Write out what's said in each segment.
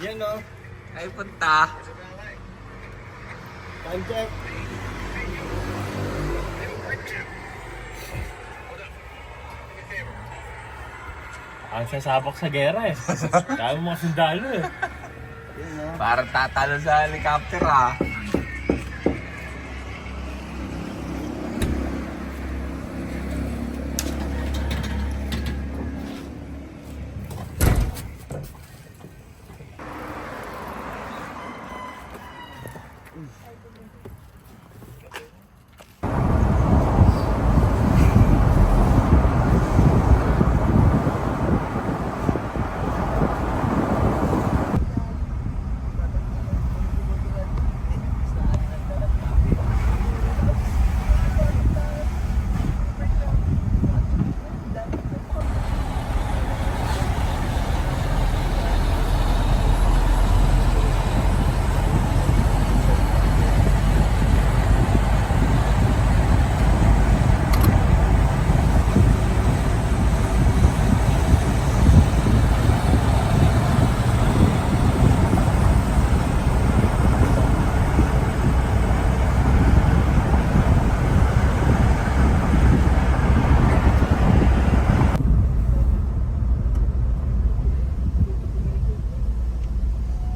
Yan no. Ay punta. Time check. Ang sasabak sa gera eh. Kaya mo mga sundalo eh. Yan no. Parang tatalo sa helicopter ah.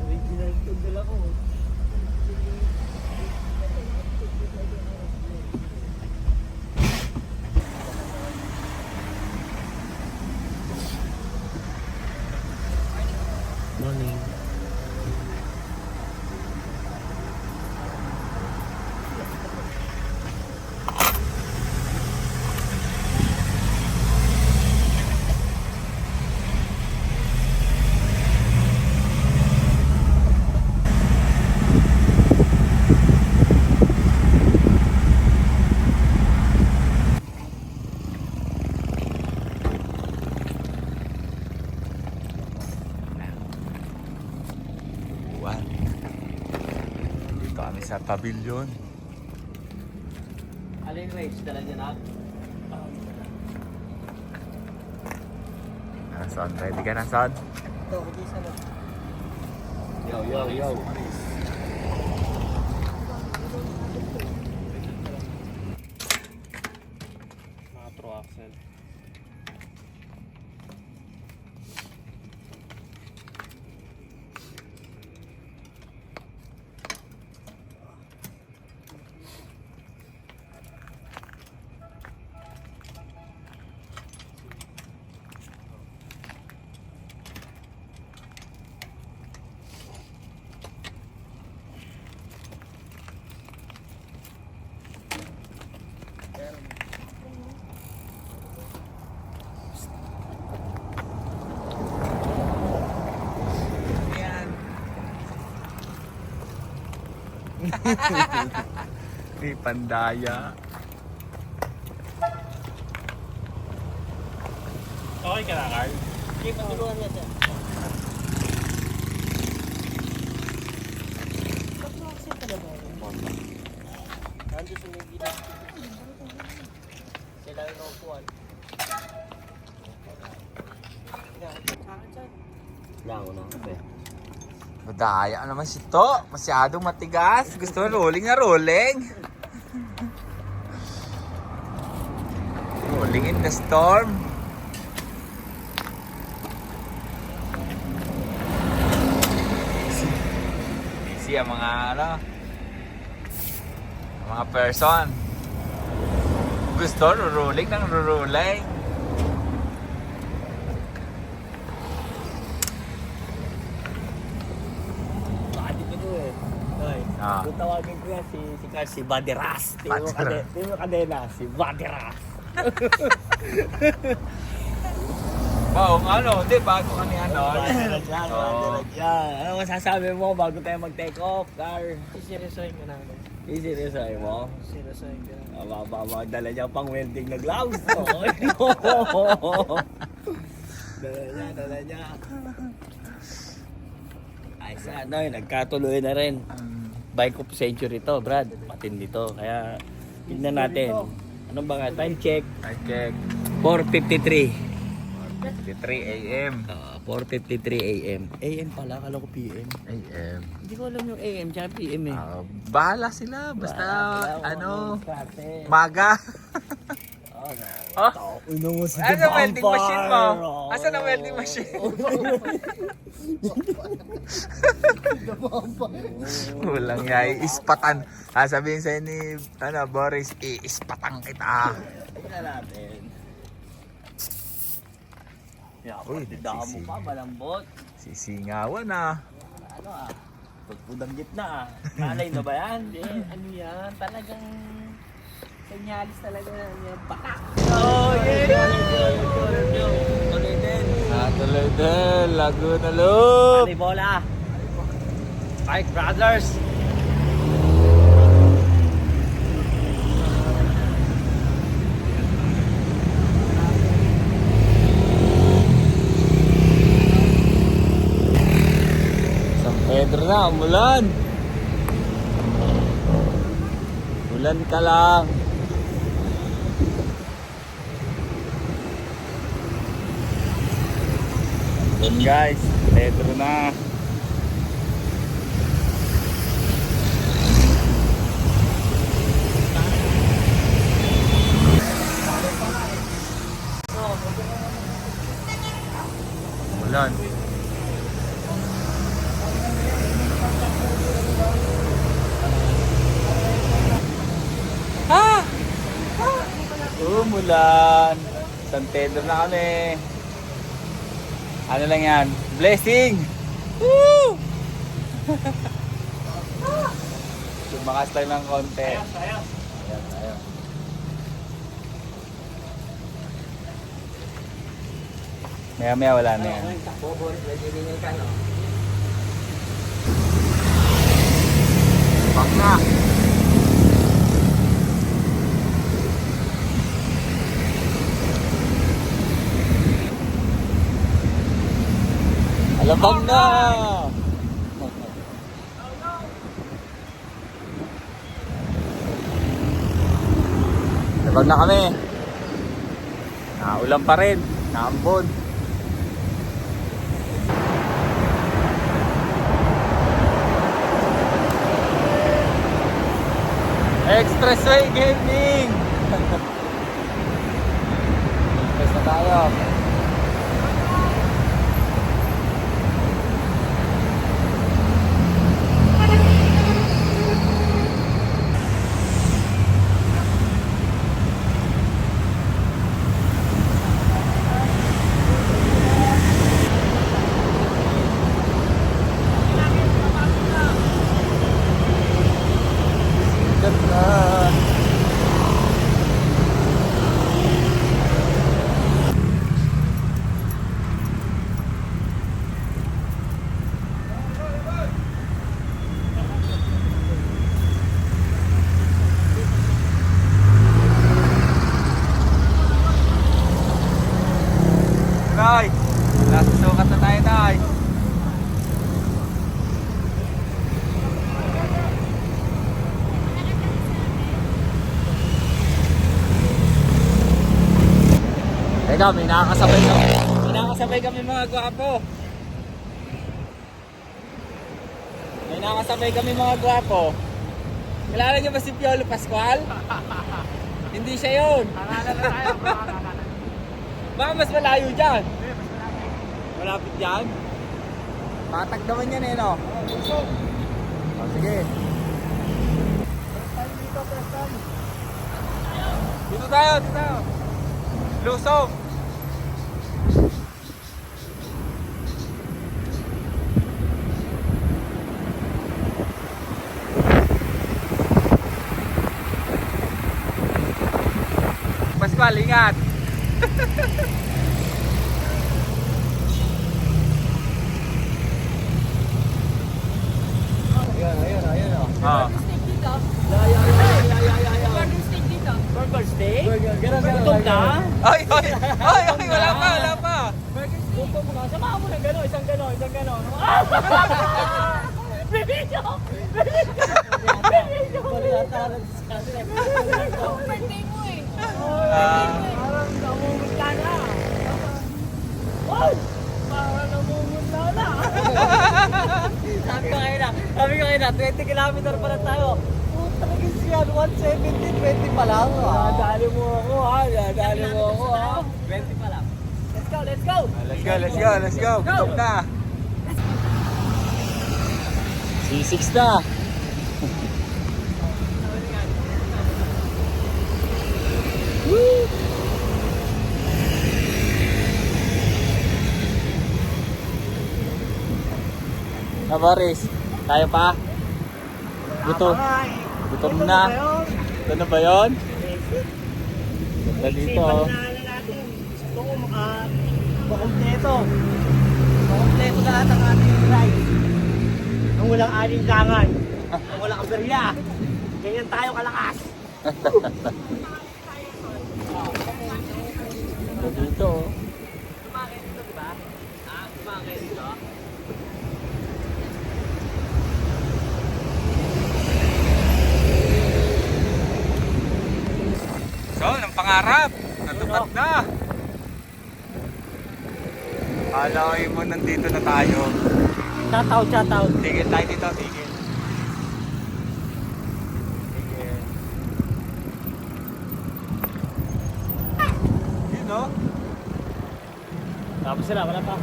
Original tundal ako. Morning. Buwan. Dito kami sa pavilion. Alin race? Dala niya na. Son, ready ka na, Son? Ito, hindi sa loob. Yo, yo, yo. Mga true axle. May pandaya. Okay ka na, Carl? Sige, paturuan niya siya. Kapag-roxy talaga. Nandun sa may gila. Sila yung naupuan. Wala ko na kape. Madaya naman si To. Masyadong matigas. Gusto mo rolling na rolling. Rolling in the storm. Easy ang mga ano, ang mga person. Gusto rolling ng rolling. Baka dito to eh. Ay, Ah. kung tawagin ko yan si Carl, si Baderas. Baderas. Tingin mo kadena, si Baderas. Wow, ano, di bago ka ni ano. Baderas yan, Oo. Baderas yan. Ano masasabi mo bago tayo mag-take off, Carl? Seryosohin ka namin. Seryosoy mo? Seryosohin ka namin. Dala niya pang welding na gloves. Dala niya. Ay, sa ano eh, nagkatuloy na rin. Bike of century to, Brad. Matindi to. Kaya, tignan natin. Ano ba nga? Time check. I check. 4:53. 3 a.m. 4:53 a.m. AM pala, akala ko PM. a.m. Hindi ko alam yung AM tsaka PM eh. Bahala sila. Basta, Wala, maga. Oh? Uno mo si Ano welding machine mo? Asan ang welding machine? Walang yay. Ispatan. Sabihin sa'yo ni Boris, ispatan kita. Tingnan natin. Uy, Damo pa, malambot. sisingawan na. Ano pagpudang gitna Malay na ba yan? Ano yan? Talagang senyalis talaga yan. Baka! Oh, yeah! Tuloy din. Tuloy din. Laguna Loop. Pali bola. Bike Brothers. San Pedro na, umulan. Ulan ka lang. Yun guys, Pedro na. Ulan. Umulan. San Pedro na kami. Ano lang yan? Blessing! Woo! Sumakas lang ng konti. Ayan, ayan. Maya maya wala na yan. Bak na! Alabang na! Alabang na kami. Naulan pa rin. Naambon. Expressway Gaming! Express na tayo. Tay, nasa sukat na tayo, Tay. Teka, may nakakasabay kami. May nakakasabay kami mga gwapo. May nakakasabay kami mga gwapo. Kilala niyo ba si Piolo Pascual? Hindi siya yun. Baka mas malayo dyan. Malapit dyan. Patag naman yan eh, no? Oh, sige. Dito tayo, dito tayo. Lusog. Pascual, ingat. Ayun. Oh. Burger steak? Gutom ka? Ay, wala pa. Gutom ka? Samahan mo ng gano'n, isang gano'n. Bibidyo! Birthday mo eh. Parang namumula na. siya, 20 kilometer pa lang tayo. Puta na gusto yan, 170, 20 pa lang. Dadali mo ako ha, dadali mo ako ha. 20 pa lang. Let's go, let's go! Let's go, let's go, let's go. Gutom na. C6 na. Baris, tayo pa. Gutom na. Ito na ba yun? Ganda dito. oh. Gusto ko makompleto. Makompleto lahat ang ating ride. Ang walang alinlangan. Ang walang aberya. Ganyan tayo kalakas. Ganda dito. oh. Kumain dito, di ba? Kumain dito. So, ng pangarap, natupad na. Alay mo, nandito na tayo. Shoutout. Tigil tayo dito, tigil. Tigil. Yun, no? Tapos sila, wala pa.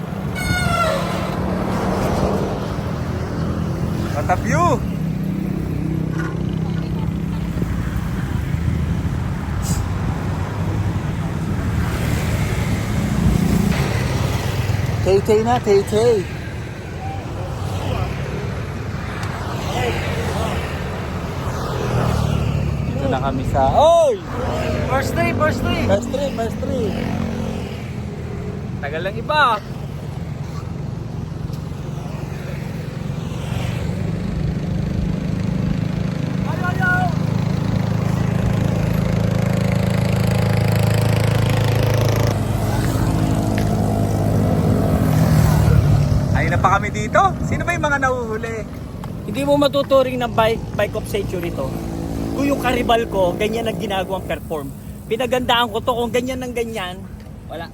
What a view! Tay-tay na, tay-tay. Dito na kami sa... Oy! First three! First three. Tagal lang iba. Ayun na pa kami dito. Sino ba yung mga nahuhuli? Hindi mo matuturing ng bike of century to. Kung yung karibal ko, ganyan ang ginagawang perform. Pinagandaan ko to, kung ganyan ng ganyan, wala.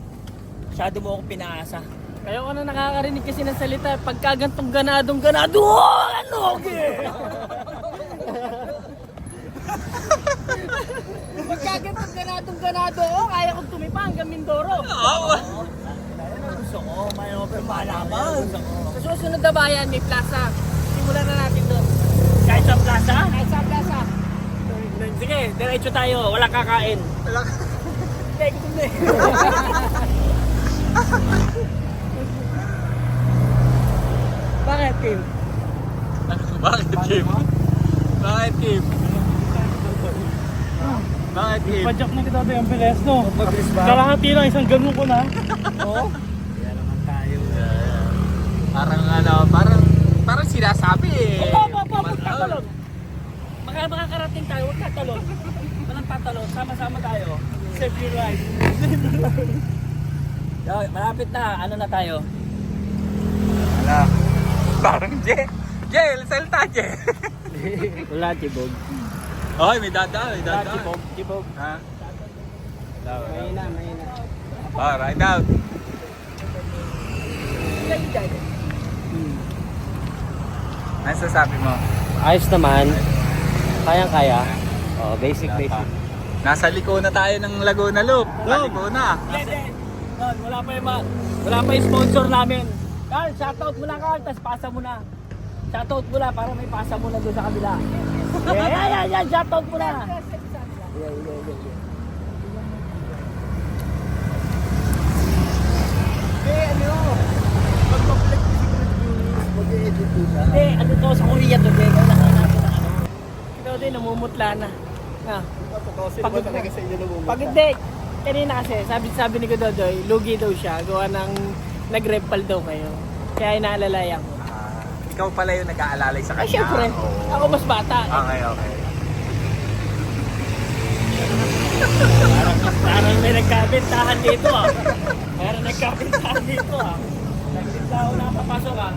Masyado mo ako pinaasa. Kaya ko na nakakarinig kasi ng salita, pagka gantong ganado, oh, ano, okay? Pagka gantong ganado, oh, kaya kong tumipa hanggang Mindoro. Gusto ko, may open malaman. Sa susunod na bayan, may plaza. Simulan na natin doon. Kahit sa plaza? Kahit sa plaza. Sige, diretso tayo, wala kakain. Hindi, gutom na eh. Bakit, Kim? Bakit, Kim? Bakit, Kim? Bakit, Kim? Padyak na kita tayo ang bilis, no? Mabilis ba? Kalahati lang, isang ganun ko na. Oo. Kaya naman tayo. Parang sinasabi eh. Tatalon. Makakarating tayo, huwag tatalon. Walang tatalon, sama-sama tayo. Save your life. Malapit na, ano na tayo? Wala. Parang Jel, salta Jel. Wala, tibog. Okay, may dadaan. Tibog. Ha? Mahina. Oh, ride out. Ano sasabi mo? Ayos naman. Kayang-kaya. Oh, basic. Nasa liko na tayo ng Laguna Loop. Liko na. Wala pa yung sponsor namin. Carl, shoutout mo na Carl, tapos pasa mo na. Shoutout mo na para may pasa mo na doon sa kabila. Yan, shoutout mo na. Hindi, ano to sa Korea to, Bego. Ikaw din, namumutla na. Pagod na. Pagod din. Kanina kasi, sabi ni Gododoy, lugi daw siya. Gawa ng nag-repal daw kayo. Kaya inaalalayan ko. Ikaw pala yung nag-aalalay sa kanya. Ay, syempre. Oo. Ako mas bata. Okay. Parang may nagkabentahan dito ah. Parang nagkabentahan dito ah. Nagtinda ako na papasok ah.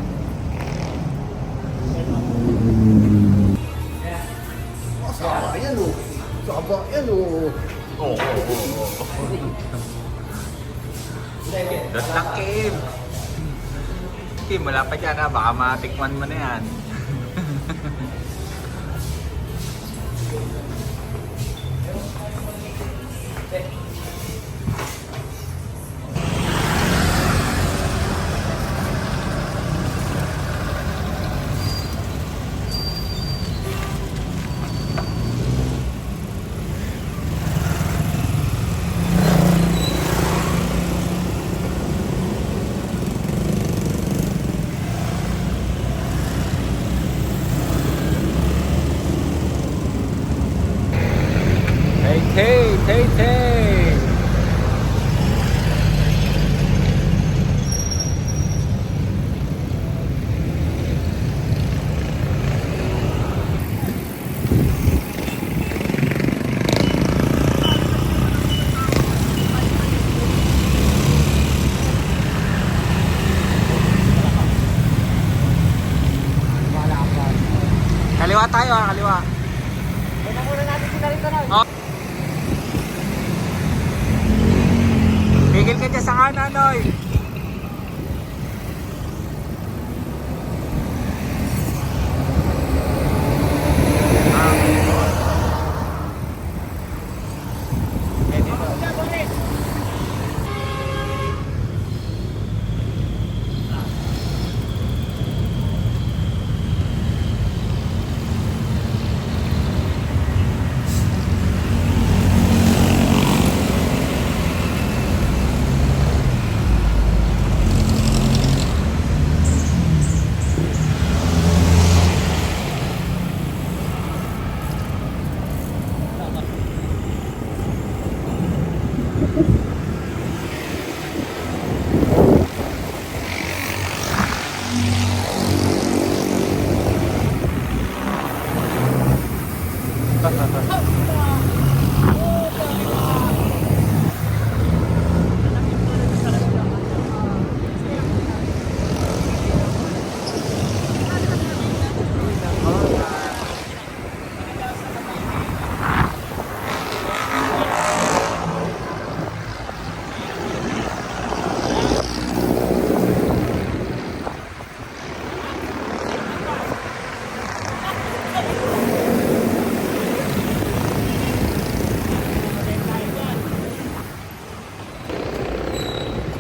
Dot lang, Kim. Kim, wala pa dyan ha. Baka matikman mo na yan. Kaliwa tayo ha, kaliwa. Una muna natin si Narito na. Oh. Tigil ka dyan sa kanan, Noy.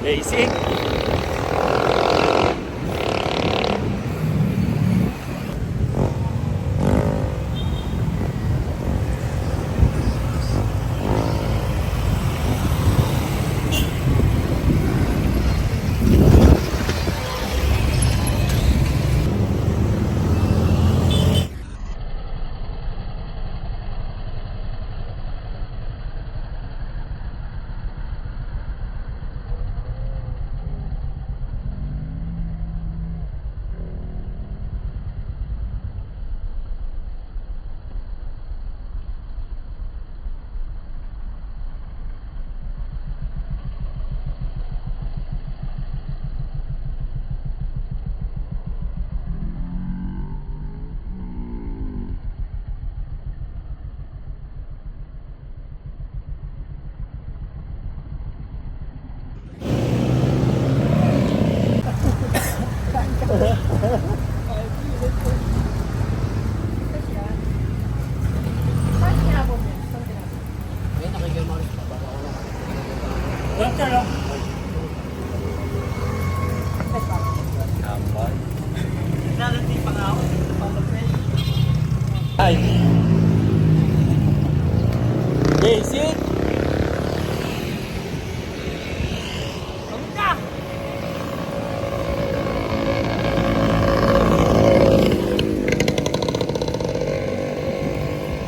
Basic. Ay. Basic.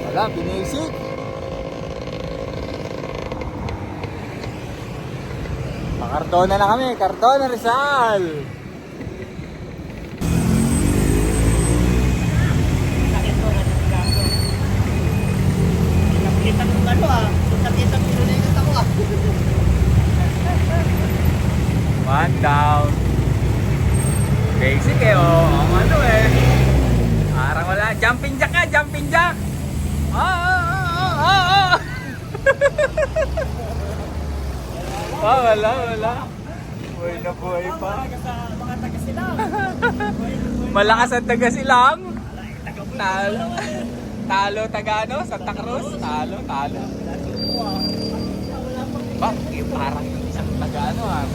Wala, binisik. Pakardona na kami, Cardona Rizal. Nakita mo ano nakita mo na yung ako One down. Basic eh, oh. Ang ano eh. Parang wala. Jumping jack ka, jumping jack. Wala. Buhay na buhay pa. sa mga taga sila. Malakas ang taga silang. Talo taga ano? Santa Cruz. Talo. Bakit parang yung isang taga ano ha?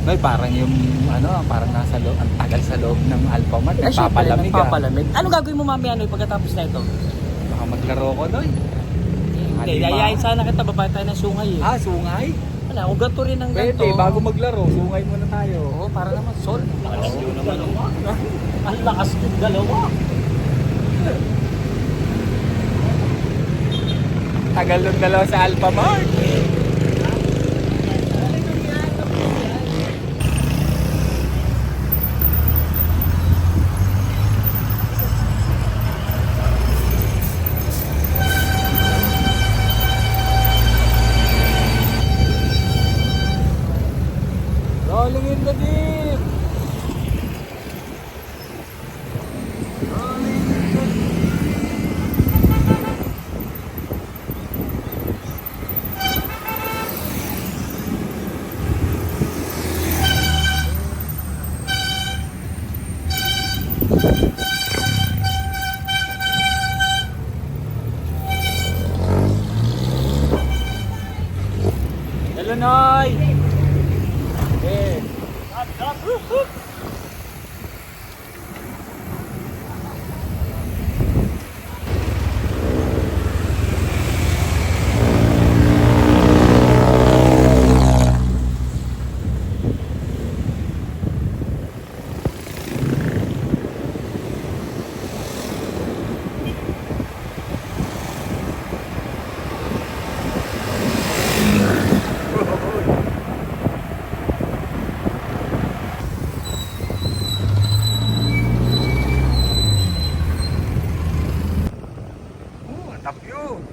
Noy, parang yung ano, parang nasa loob, ang tagal sa loob ng Alphamart. Nagpapalamig ah. Papalamig. Ano gagawin mo mamaya Noy pagkatapos na ito? Baka maglaro ko, Noy. Hindi, yayain sana kita babay tayo ng sungay eh. Sungay? Wala, kung ganito rin ang ganito. Pwede, bago maglaro, sungay muna tayo. Oo, para naman sol. Lakas yung dalawa. Ang lakas yung dalawa. Tagal ng dalawa sa Alphamart. Rolling in the deep. Rolling Eh. Top view.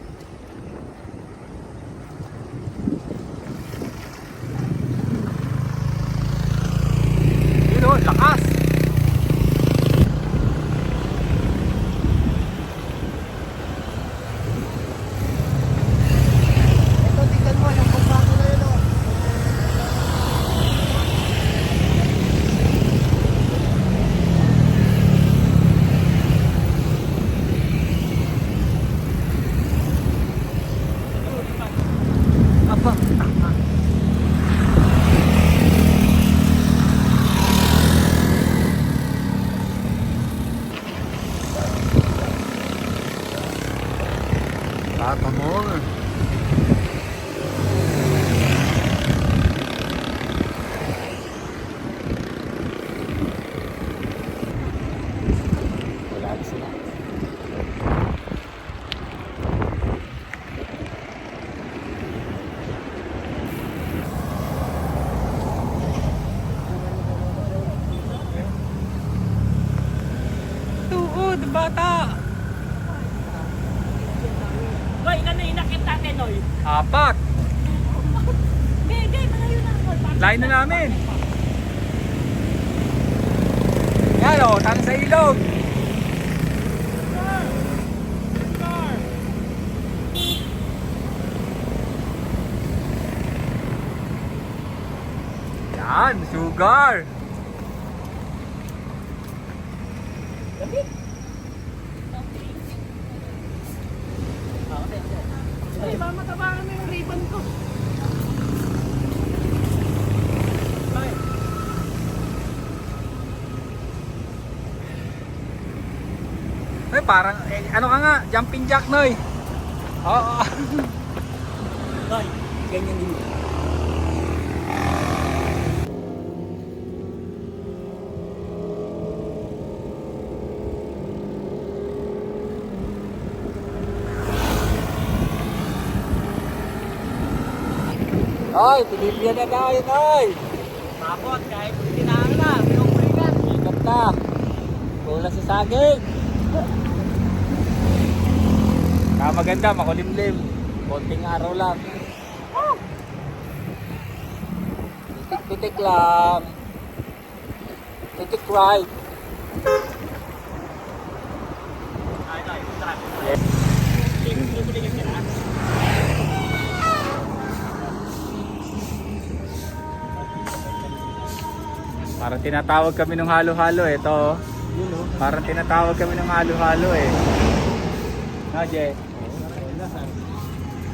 Yun o, lakas. Ito, tingnan mo yung kumpano na yun o. Apa? Tata mo. Wala sila. Tuod, bata! Noy, ano yung nakita natin, Noy? Apat. Hindi, malayo na. Line na namin. Yan o, tang sa ilog. Yan, sugar. Ay, mamatabangan mo yung ribbon ko. Ay, parang, ano ka nga, jumping jack, Noy. Oo. Noy, ganyan din. Ay, pinipyan na tayo, Noy. Tapos, kahit tinahan na, pinupulikan. Ikat na. Tula sa saging. Maganda, makulimlim. Konting araw lang. Titik-titik lang. Titik right. Ay, Noy, tara. Pinupulikan ka na. Parang tinatawag kami ng halo-halo eh. Ito. Parang tinatawag kami ng halo-halo eh. No, Je?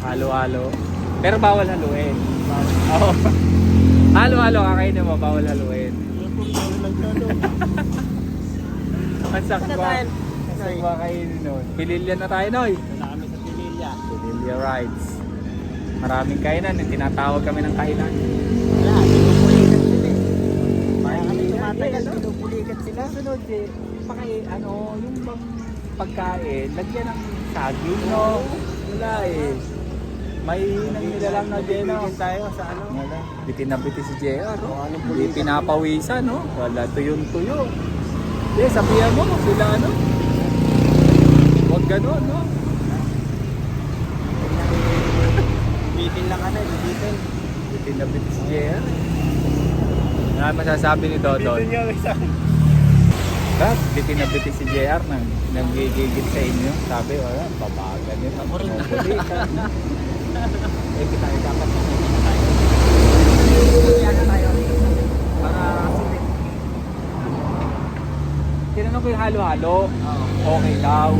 Halo-halo. Pero bawal haluin. Oo. Halo-halo kakainin mo, bawal haluin. Ang sakwa. Ang sakwa kainin nun. Pililya na tayo, Noy. Wala kami sa Pililya. Pililya rides. Maraming kainan. Tinatawag kami ng kainan. Wala, pinupulikan sila eh. Kaya kami tumatagal, pinupulikat sila. Sunod eh. Ano, yung bang pagkain, lagyan ng saging, no? Wala eh. May nang nilalang na Jeno. tayo sa ano? Wala. Bitin na bitin si JR, no? Hindi pinapawisan, no? Wala, tuyon-tuyo. Hindi, sabihan mo, sila ano? Huwag ganon, no? Bitin lang ano, bitin. Bitin na bitin si JR. Ano masasabi ni Dodon? Bakit? Bitin na bitin si JR nang nanggigigit sa inyo. Sabi, wala, babagan yun. Ako rin. Eh, kita dapat na tayo. Kaya na tayo. Para sulit. Tinanong ko yung halo-halo. Okay daw.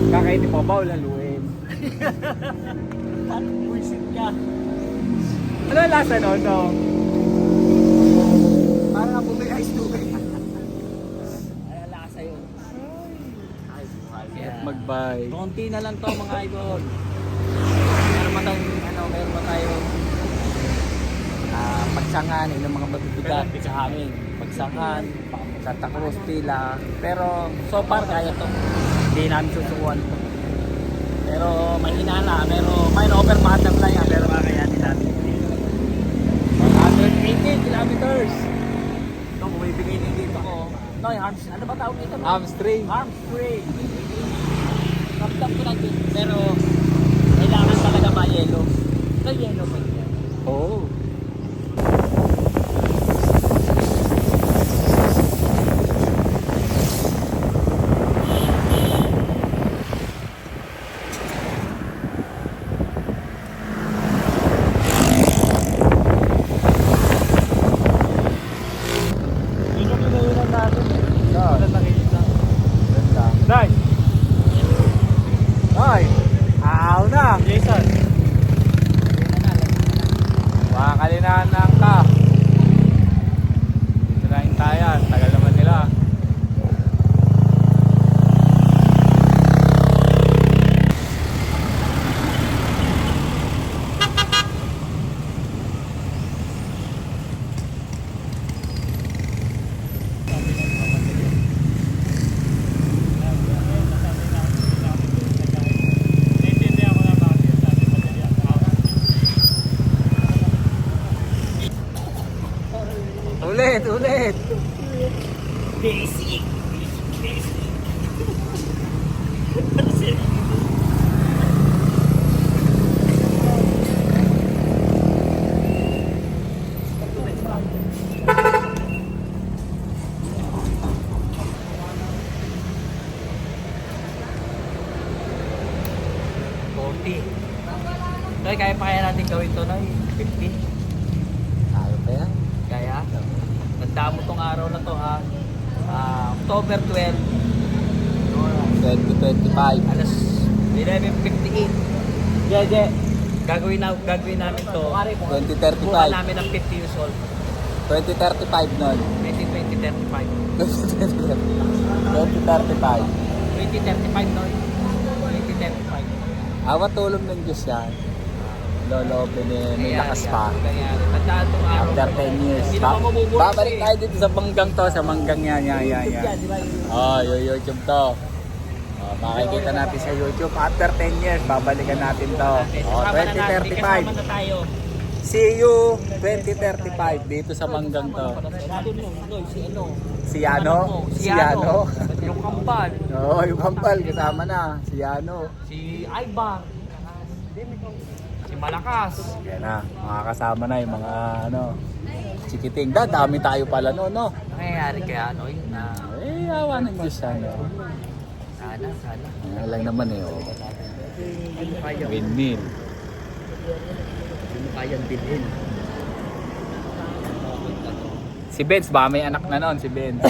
Kakainin mo ba o laluin? Buisit ka. Ano ang lasa nun, no? bye. Konti na lang to mga idol. Meron pa tayong pagsangan, yung mga mabibigat sa amin. Pagsangan, Santa Cruz, Pila. Pero so far kaya to. Hindi namin susukuan to. Pero may hinala, may overpass na fly, pero kakayanin natin. 180 kilometers. Ito, bumibigay din dito ko. No, yung arms, ano ba tawag dito? Hamstring. Armstring. Ramdam ko lang din. Pero kailangan talaga ba yellow? Ito yellow pa yan. Oo. Yun yung pinainan natin. Wala nakikita. Ganda. Day! Ay! Aaw na! Jason! Makakalinahan ka. Dito na yung tayan. Tagal naman nila. Naiintindihan ko na bakit. Sabi mo dali ako. Ulit! Basic! Noy, kaya pa kaya natin gawin to, Noy? 50? Ayaw pa yan. Kaya? Tandaan mo tong araw na to, ha? October 12, 2025. alas 11:58. Jeje. Gagawin namin to. 2035. Bukan namin ng 50 years old. 2035 nun. 2035. 2035. 2035, Noy. 2035. Awat tulong ng Diyos yan. Lolo, may lakas pa. Tandaan tong araw. After 10 years. Hindi naman mabubuhay. Babalik tayo dito sa Manggang to. Sa Manggang yan. YouTube yan, di ba? Oh, YouTube to. Oh, makikita natin sa YouTube. After 10 years, babalikan natin to. Oh, Kasama na natin, kasama 2035. na tayo. See you 2035 dito sa Manggang to. Sabi mo, Noy, si ano? Si Yano? Si Si Yano? Yung kambal. Oo, yung Kampal. Kasama na. Si Yano. Si Aiba. Si Malakas. Yan na. Mga kasama na yung mga chikiting. Dami tayo pala no. Nangyayari kaya, Noy, na Awa ng Diyos yan. sana. Yan lang naman eh. Oh. Hindi mo kaya, Windmill. hindi mo kayang bilhin. Si Benz, baka may anak na noon si Benz.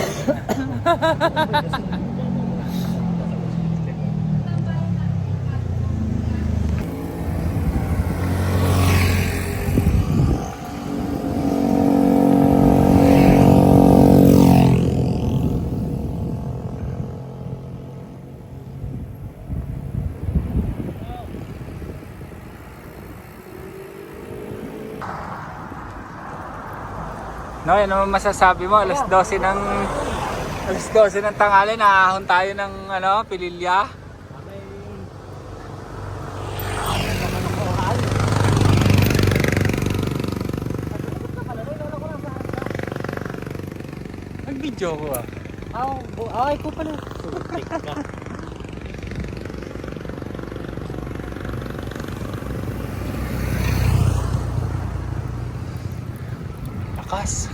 No, ano masasabi mo? Alas 12 ng tanghali, naahon tayo ng Pililya. Nag-video ko ah. Ay, ko pala. Lakas.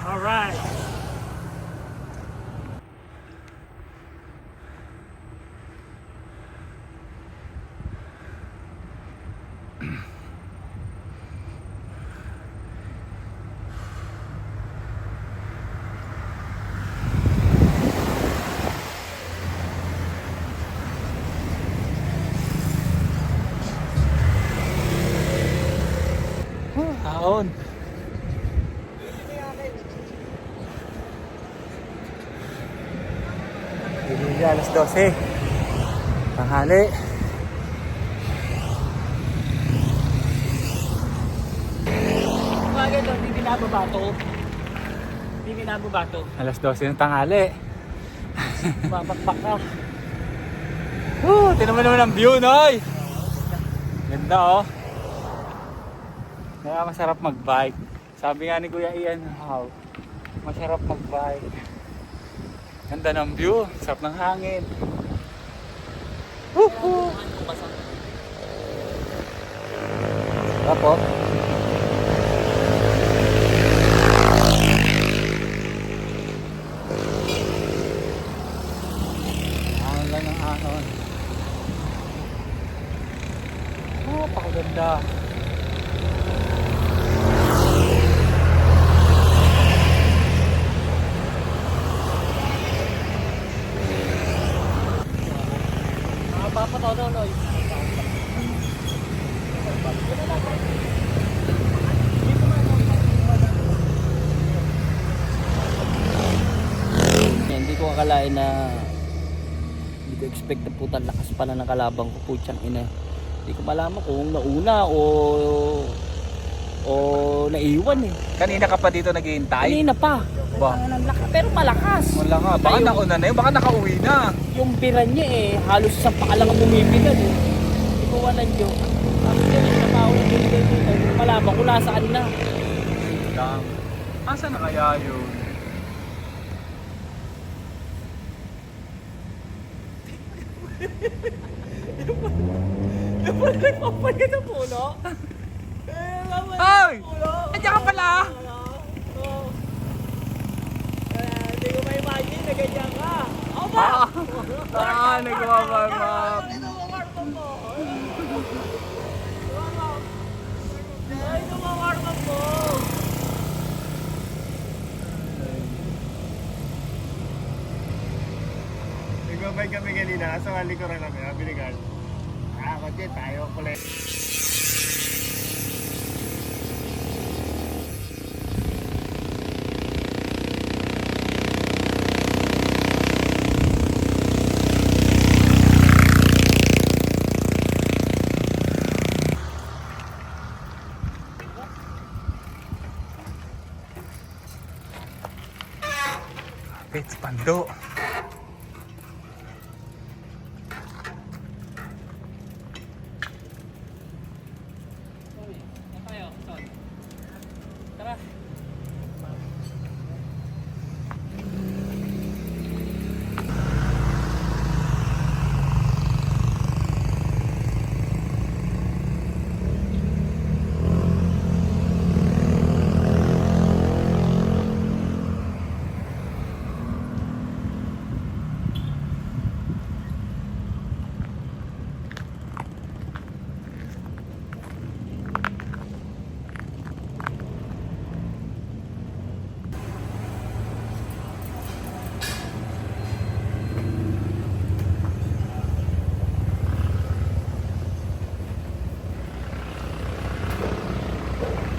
Alright! alas 12. Tanghali. Bagay to, hindi binababa to. Hindi binababa to. Alas 12 ng tanghali. Babakbak ka. Tinan mo naman ang view, noy! Ganda, oh. Kaya masarap mag-bike. Sabi nga ni Kuya Ian, masarap mag-bike. Ganda ng view, sarap ng hangin. Woohoo! Sarap, oh. Ahon lang ng ahon. Pakaganda. Papatodo, Loy. Hindi ko akalain na hindi ko expect na putang lakas pala ng kalabang ko, putyang ina. Hindi ko malaman kung nauna o naiwan eh. Kanina ka pa dito naghihintay? Kanina pa. Ba? Pero malakas. Wala nga, baka Ayun. nauna na yun, baka nakauwi na. Yung pira niya eh, halos sa pakalang bumibigad eh. Hindi ko walang yun. Tapos yun, napawin yung dito. Malaman ko nasaan na. Lang. Asa na kaya yun? Nagpapalit ang puno? Ay! Andiyan ka pala! Hindi ko ma-imagine na ganyan ka. Opa! Nagwawarm up. Ay, numawarm up mo! Nagbabay kami kanina, sa likuran kami, biligan. Kasi tayo kulit. Pits Pando. Tara.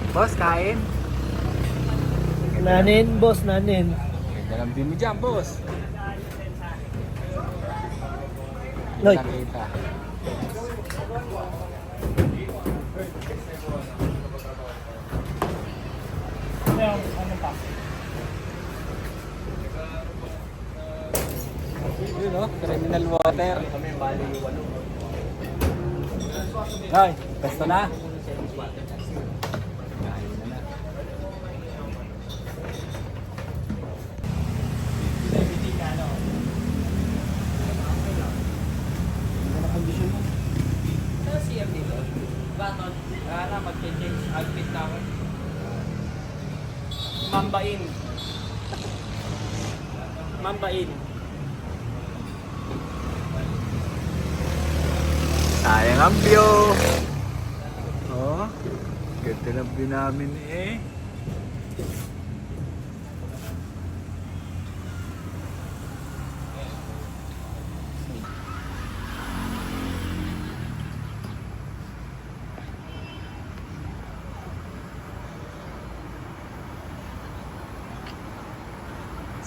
Boss, kain? Nanin, boss, nanin. Ganda lang din mo dyan, boss. Loy. Nakita. Yun, no? Criminal water. Ay, pesto na. Ano CM dito? Baton. Na mag-change outfit na ako. Mambain. Mambain. Sayang ang view. Oh, ganda ng view namin eh.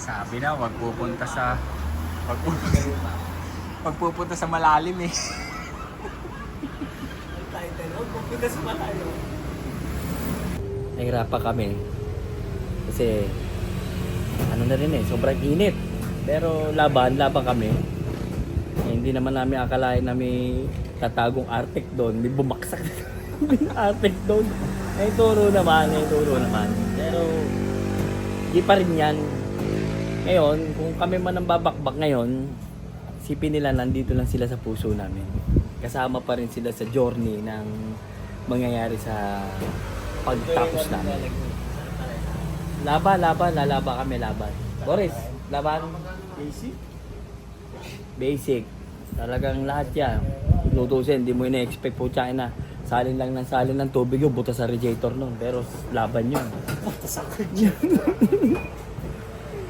Sabi na, wag pupunta sa Pagpupunta sa malalim eh. Pupunta sa malayo. Nahirapan kami. Kasi, ano na rin sobrang init. Pero laban kami. Hindi naman namin akalain na may tatagong Arctic doon. May bumaksak na Arctic doon. May turo naman. Pero, di pa rin yan. Ngayon, kung kami man ang babakbak ngayon, sipin nila nandito lang sila sa puso namin. Kasama pa rin sila sa journey ng mangyayari sa pagtapos namin. Lalaba kami. Boris, laban. Basic. Talagang lahat yan. Lutusin, hindi mo ina-expect po China. Salin lang ng tubig yung butas sa radiator nun. Pero laban yun.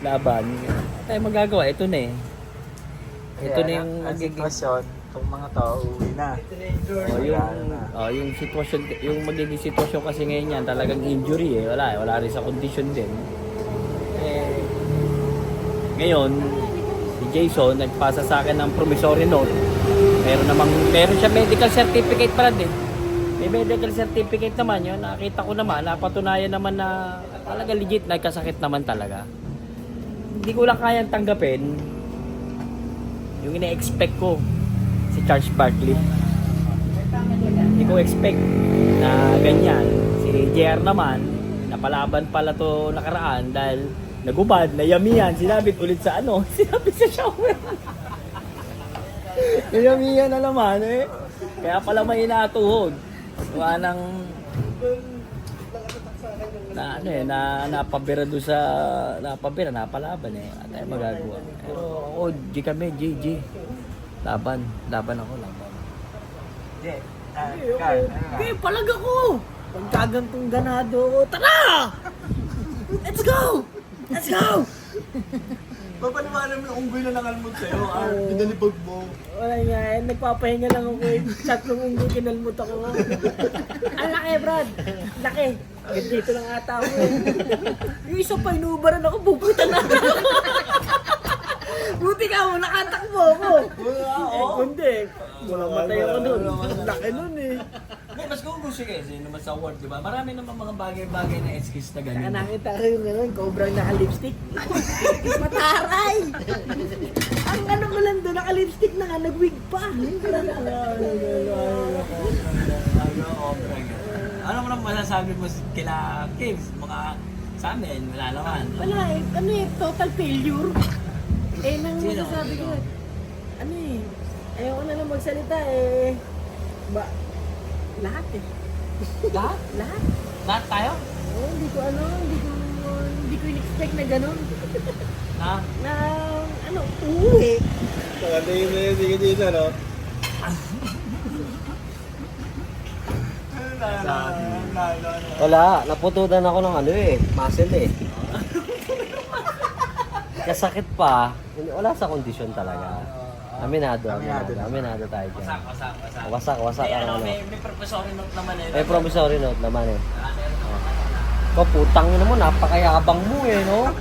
Laban. Tayo magagawa. Ito na eh. Ito na yung magiging sitwasyon. Itong mga tao, uwi na. yung sitwasyon, yung magiging sitwasyon kasi ngayon yan, talagang injury eh. Wala rin sa condition din. Ngayon, si Jason nagpasa sa akin ng promissory note. Meron siya medical certificate para din. May medical certificate naman yun. Nakita ko naman, napatunayan naman na talaga legit, nagkasakit naman talaga. Hindi ko lang kayang tanggapin yung ina-expect ko si Charles Barkley. Hindi ko expect na ganyan. Si JR naman, napalaban pala to nakaraan dahil nagubad, nayamihan, sinabit ulit sa sinabit sa shower. Nayamihan na naman eh. Kaya pala may inatuhod. Gawa ng napabira doon sa napalaban eh. At ay magagawa. Pero ako, G. Laban ako. Okay, palag ako! Pagkagantong ganado, tara! Let's go! Papaniwala mo na unggoy na nangalmod sa'yo. Pinalipag mo. Wala nga, nagpapahinga lang ako eh. Tatlong unggoy kinalmot ako. Ang laki, Brad. Laki. Dito lang ata ako eh. Yung isa pa, inubaran ako, bubutan na ako. Buti ka mo, nakatakbo ako. Kundi, matay ako doon. Laki nun eh. Mas kung gusto kasi naman sa award, di ba? Marami naman mga bagay-bagay na excuse na Saka ganun. nakita ko yung gano'n, cobrang naka-lipstick. Mataray! Ang ano ko lang doon, naka-lipstick na nga, nag-wig pa. Ano mo naman masasabi mo kila Kims? Mga sa amin, wala naman. Wala eh, ano eh, total failure. Eh, nang Sino? masasabi ko, Sino? ano eh, ayoko na lang magsalita eh. Lahat eh. Lahat? Lahat. Lahat tayo? Oh, hindi ko in-expect na gano'n. Ha? Na, uuwi. Pagkatayin mo yung sige dito, no? Wala, napututan ako ng muscle eh. Kasakit pa, wala sa kondisyon talaga. Aminado tayo dyan. Wasak ang May professor note naman eh. May promissory note naman eh. Ikaw, putang ina mo, napakayabang mo eh, no?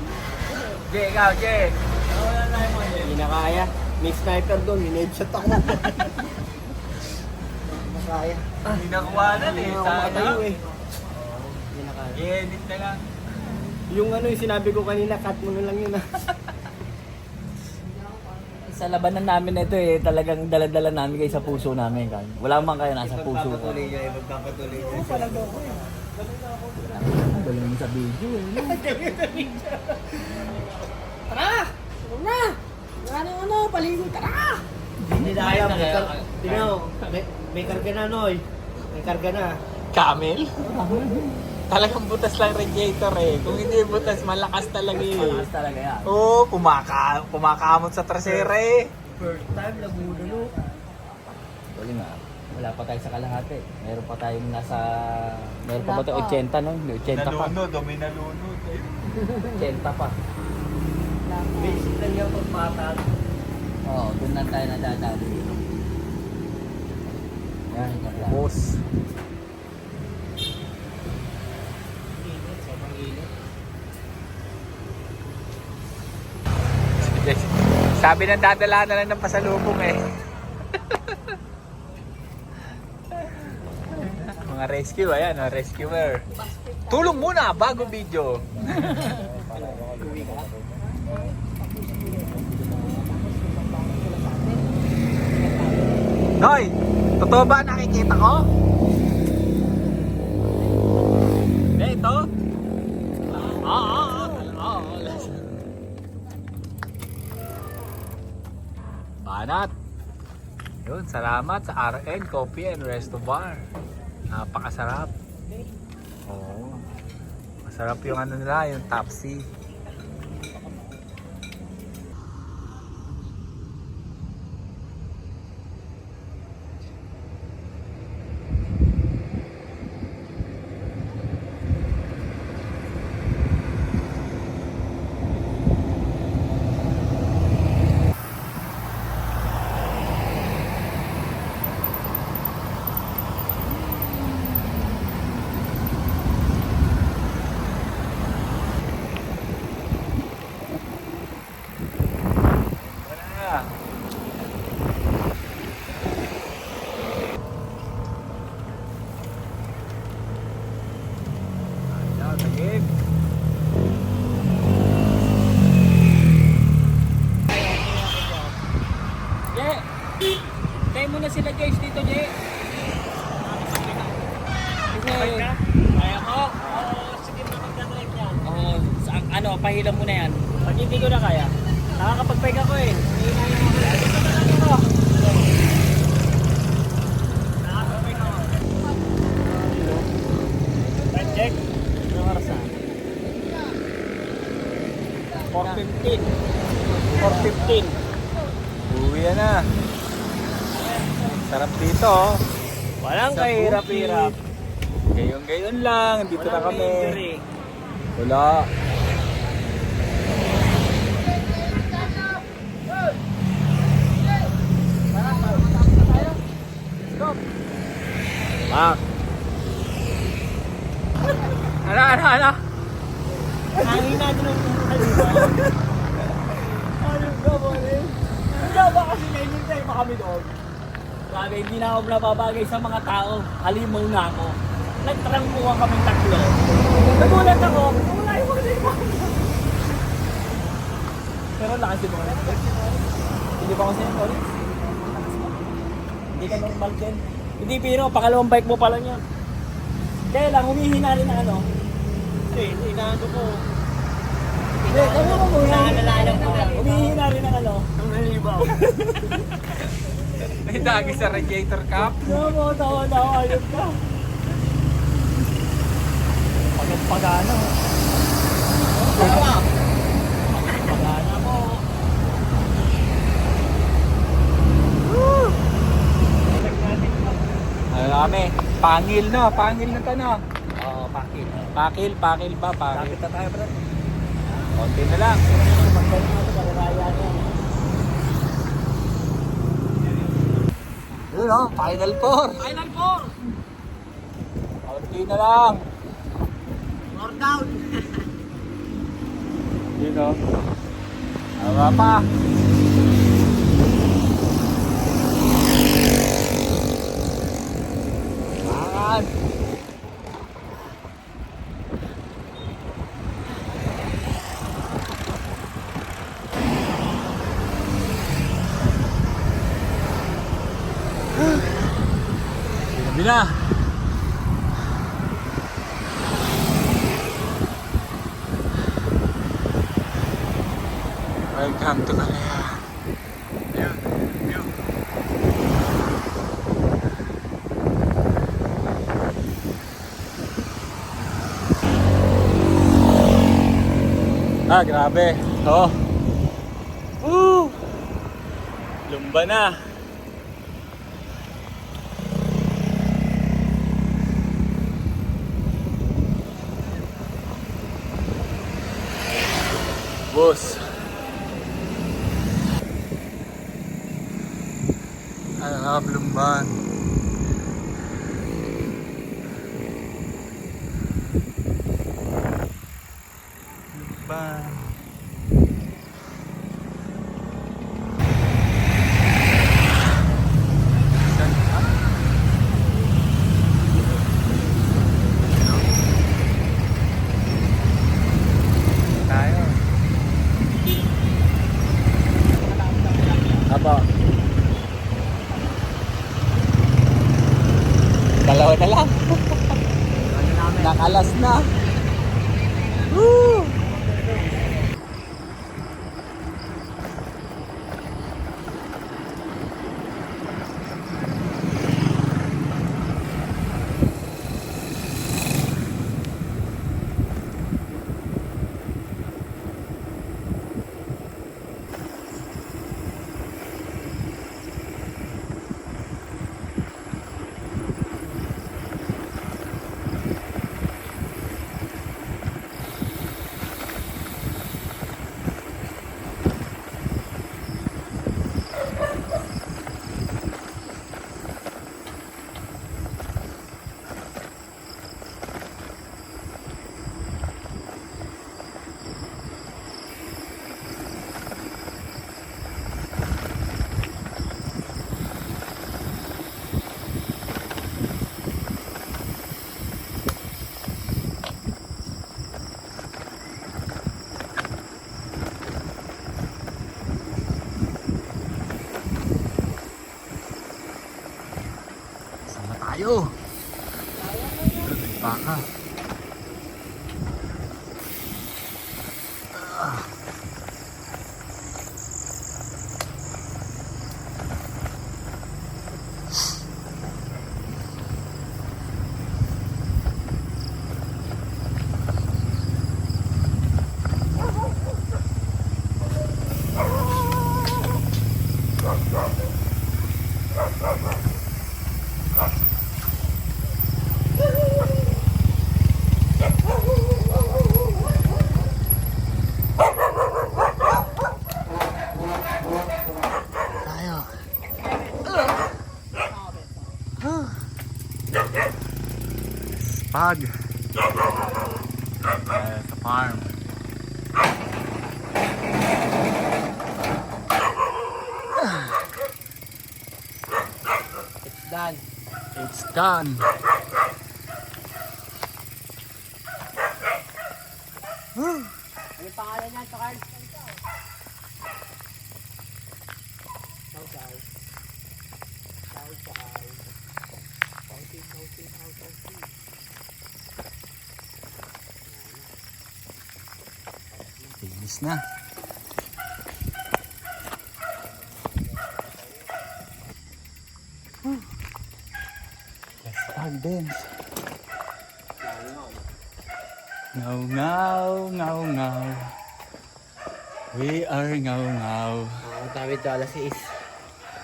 Wala na yung mga Hindi na kaya. May sniper doon, minedshot ako. Masaya. Hindi nakuhanan eh. Hindi na ako makatayo eh. Hindi na kaya. I-edit na lang. Yung yung sinabi ko kanina, cut mo na lang yun ah. Sa labanan namin na ito eh, talagang daladala namin kayo sa puso namin. Kan. Wala man kayo nasa puso ko. Magpapatuloy niya. Galing mo sa video eh. Tara! Paligo, tara! Hindi na kaya. Tingnan mo, may karga na Noy. May karga na. Camel? Talagang butas lang radiator eh. Kung hindi butas, malakas talaga eh. Malakas talaga yan. Oo, kumakamot sa trasera eh. First time, nagulo. Galing nga. Wala pa tayo sa kalahati. Meron pa tayong meron pa ba ito? 80 no? 80 pa. May nalunod. 80 pa. Basic lang yung pagpatag. Oo, doon lang tayo nadadali. Yan, Boss. Sabi ng dadala na lang ng pasalubong eh. Mga rescue, ayan, mga rescuer. Tulong muna bago video. Noy, totoo ba nakikita ko? Ito? Banat. Yun, salamat sa RN Coffee and Resto Bar. Napakasarap. Oo. Masarap yung ano nila, yung Tapsi. Tayo muna sila guys dito, Jay. Kaya ko? Sige na magdadrive yan. Oo, ano, pahilang mo na yan. Pag hindi ko na kaya, nakakapagpahinga ko eh. Dito na lang ako. Nakakapagpahinga ko. Time check. Anong oras na? 4:15. 4:15. Uwi na. Sarap dito oh. Walang Sa kahirap-hirap. Gayon-gayon lang. Dito na Walang kami. injury. Wala. Mak. Ano? Hangin natin ang Ayun ka mo rin. Hindi ba kasi nainintay pa kami doon? Grabe, hindi na ako nababagay sa mga tao. Halimaw na ako. Nagtrangkuhan kaming tatlo. Nagulat ako. Wala yung mga limaw. Pero lakas din mo. Hindi ba ako sa'yo, Hindi ka normal din. Hindi, pero pangalawang bike mo pala niya. Kaya lang, humihina rin na ano. Inaano ko. Hindi, kami mo muna. Naalala ko. Humihina rin ang ano. Ang nalibaw. May dagi sa radiator cap. Tawa na ako. Ayun ka. Pagana. Pagana mo. Ano kami? Pangil no? Pangil na to no? Oo, pakil. Pakil ba? Pakil. Lapit na tayo, bro. Konti na lang. Magkano na ito, kaliraya niya. Yun no? Final four. Final four! Konti na lang. More down! Yun no? Tama pa. Mangan. Sinabi na. Welcome to Kalaya. Ayun, yun. Grabe. Oh. Woo! Lumba na. Boss. Lumban. Lumban. na lang. Nakalas na. Woo! Sama tayo. Baka. Pag sa farm. It's done. It's done. Ano pangalan niya, Chakal? Chow-chow. Chow-chow. Finish na. Let's start dance. Ngaw, ngaw, ngaw, ngaw. We are ngaw, ngaw. Tawid to alas 6.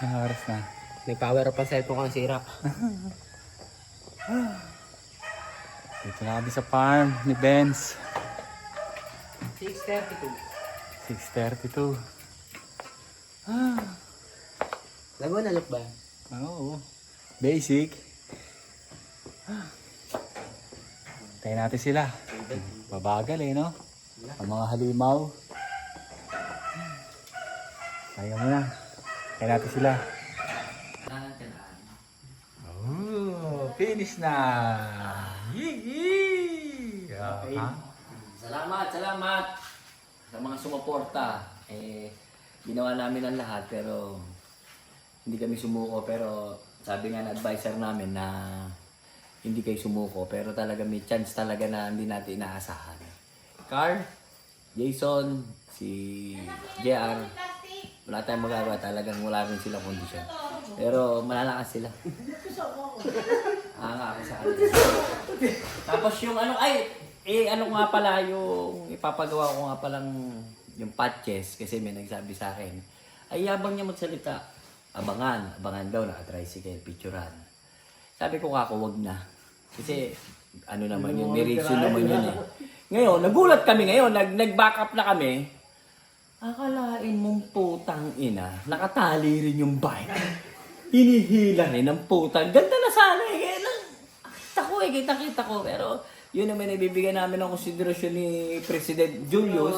Anong oras na? May power up ang cellphone kang sirap. Dito na kami sa farm ni Benz. 6:32. 6:32. Lago na look ba? Oo. Basic. Tayo natin sila. Babagal eh, no? Ang mga halimaw. Tayo muna. Tayo natin sila. Oh, finish na. Yee! Salamat sa mga sumuporta. Ginawa namin ang lahat pero hindi kami sumuko. Pero sabi nga ng advisor namin na hindi kayo sumuko. Pero talaga may chance talaga na hindi natin inaasahan. Carl, Jason, si JR, wala tayong magagawa. Talagang wala rin silang kondisyon. Pero malalakas sila. Nga ako sa kanila. Tapos yung ano, ano nga pala yung ipapagawa ko nga palang yung patches kasi may nagsabi sa akin. Ay yabang niya magsalita, abangan daw, naka-tricycle, picturean. Sabi ko kako, wag na. Kasi ano naman yun, may reason naman yun eh. Ngayon, nagulat kami ngayon, nag-back up na kami. Akalain mong putang ina, nakatali rin yung bike. Hinihila rin ng putang. Ganda na sana eh. Kita ko. Pero yun naman ibibigay namin ng konsiderasyon ni President Julius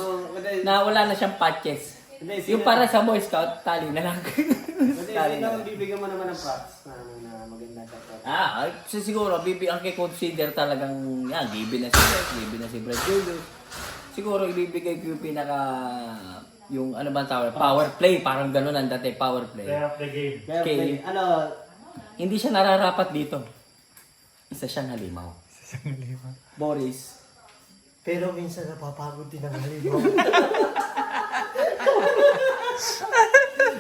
na wala na siyang patches. Yung para sa Boy Scout, tali na lang. Tali na lang. Bibigyan mo naman ng props na maganda dapat. Siguro, ang consider talagang, given na si Brad Julius. Siguro, ibibigay ko yung yung ano ba ang tawag? Power play, parang gano'n ang dati, power play. Player of the game. Okay. Hindi siya nararapat dito. Isa siyang halimaw. Boris, Pero minsan napapagod din ang halimaw.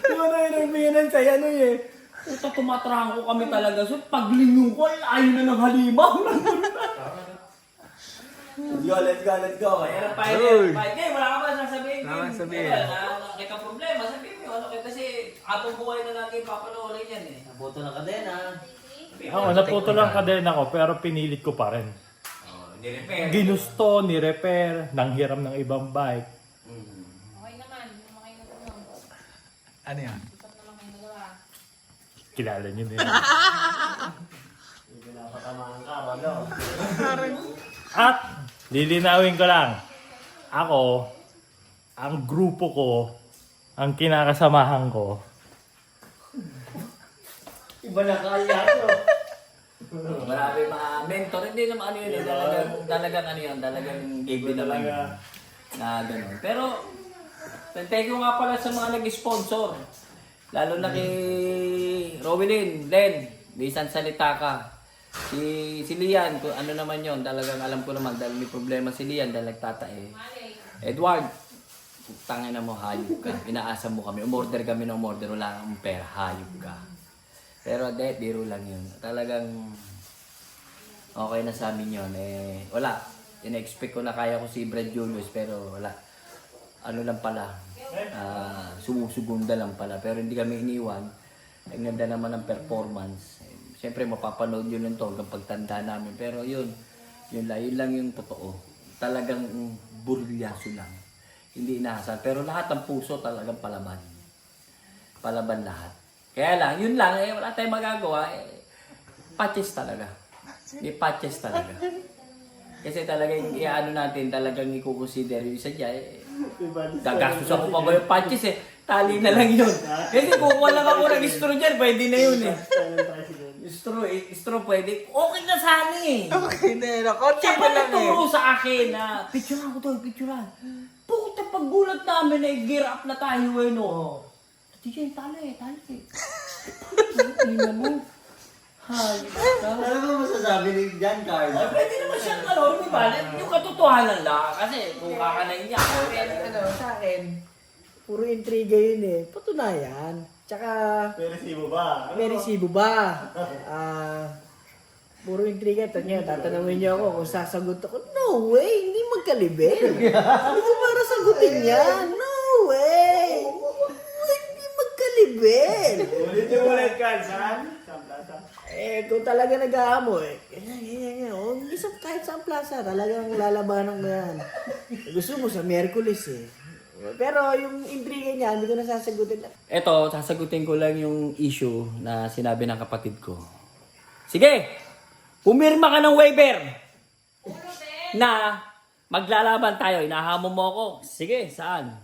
yung ano yung nagbinan sa'yo, ano eh. Puta, tumatrangko kami talaga. So, paglingon ko, ay ayaw na ng halimaw. Let's go, let's go, let's go. Ayan ang pilot. Okay, wala ka ba sasabihin? Wala akong sabihin. Nakita problema, sabihin mo. Ano, kasi habang buhay na natin papanoorin yan eh. Nabuto ng kadena. Ako, naputo lang kadena ko, pero pinilit ko pa rin. Ni-repair. Ginusto, ni-repair, nanghiram ng ibang bike. Okay naman, okay na naman. Ano yan? Isap na lang may nagawa. Kilala niyo din. Pinapatamaan ka, ano? At, lilinawin ko lang. Ako, ang grupo ko, ang kinakasamahan ko, Iba na kaya to. Marami mga mentor, hindi naman ano yun eh, talagang ano yun, talagang gave din naman yun, na gano'n. Pero, thank you nga pala sa mga nag-sponsor, lalo na kay Rowelyn, Len, bisan salita ka, si Lian, kung ano naman yun, talagang alam ko naman dahil may problema si Lian dahil nagtatae. Edward, tangin na mo, hayop ka, inaasa mo kami, umorder kami ng umorder, wala kang pera, hayop ka. Pero biro lang yun. Talagang okay na sa amin yun. Eh, wala. In-expect ko na kaya ko si Brad Julius pero wala. Ano lang pala. Sumusugunda lang pala. Pero hindi kami iniwan. Ang ganda naman ng performance. Siyempre mapapanood yun to hanggang pagtanda namin. Pero yun lang yung totoo. Talagang burlyaso lang. Hindi inaasahan. Pero lahat ng puso talagang palaban. Palaban lahat. Kaya lang, yun lang, wala tayong magagawa. Patches talaga. Patches talaga. Kasi talagang i-ano natin, talagang i-consider yung isa dyan. Gagastos ako pa ba yung patches eh. Tali na lang yun. Kasi kung wala ako ng straw dyan, pwede na yun eh. Straw pwede. Okay na sana eh. Okay na yun. Konti Siya na pa lang eh. nagturo sa akin na, picturean ko to, picturean. Puta, paggulat namin na gear up na tayo eh no. Tijay, tali. Ina mo. Ano ba masasabi ni Jan Carl? Pwede naman siyang di ba? Yung katotohanan lang. Kasi kung kakanayin niya ako. Sa akin, puro intriga yun eh. Patunayan. Tsaka, meresibo ba? Puro intriga. Tatanungin niyo ako kung sasagot ako. No way! Hindi magkalibel. Hindi ko para sagutin yan. No way! Hindi magkalibel. Ulit, Carl. Saan? Saan plaza? Kung talaga nag-aamo isang kahit saan plaza, talagang lalabanan mo yan. Gusto mo sa Miyerkules eh. Pero yung intriga niya, hindi ko nasasagutin. Eto, sasagutin ko lang yung issue na sinabi ng kapatid ko. Sige! Pumirma ka ng waiver! Na maglalaban tayo. Inahamon mo ako. Sige, saan?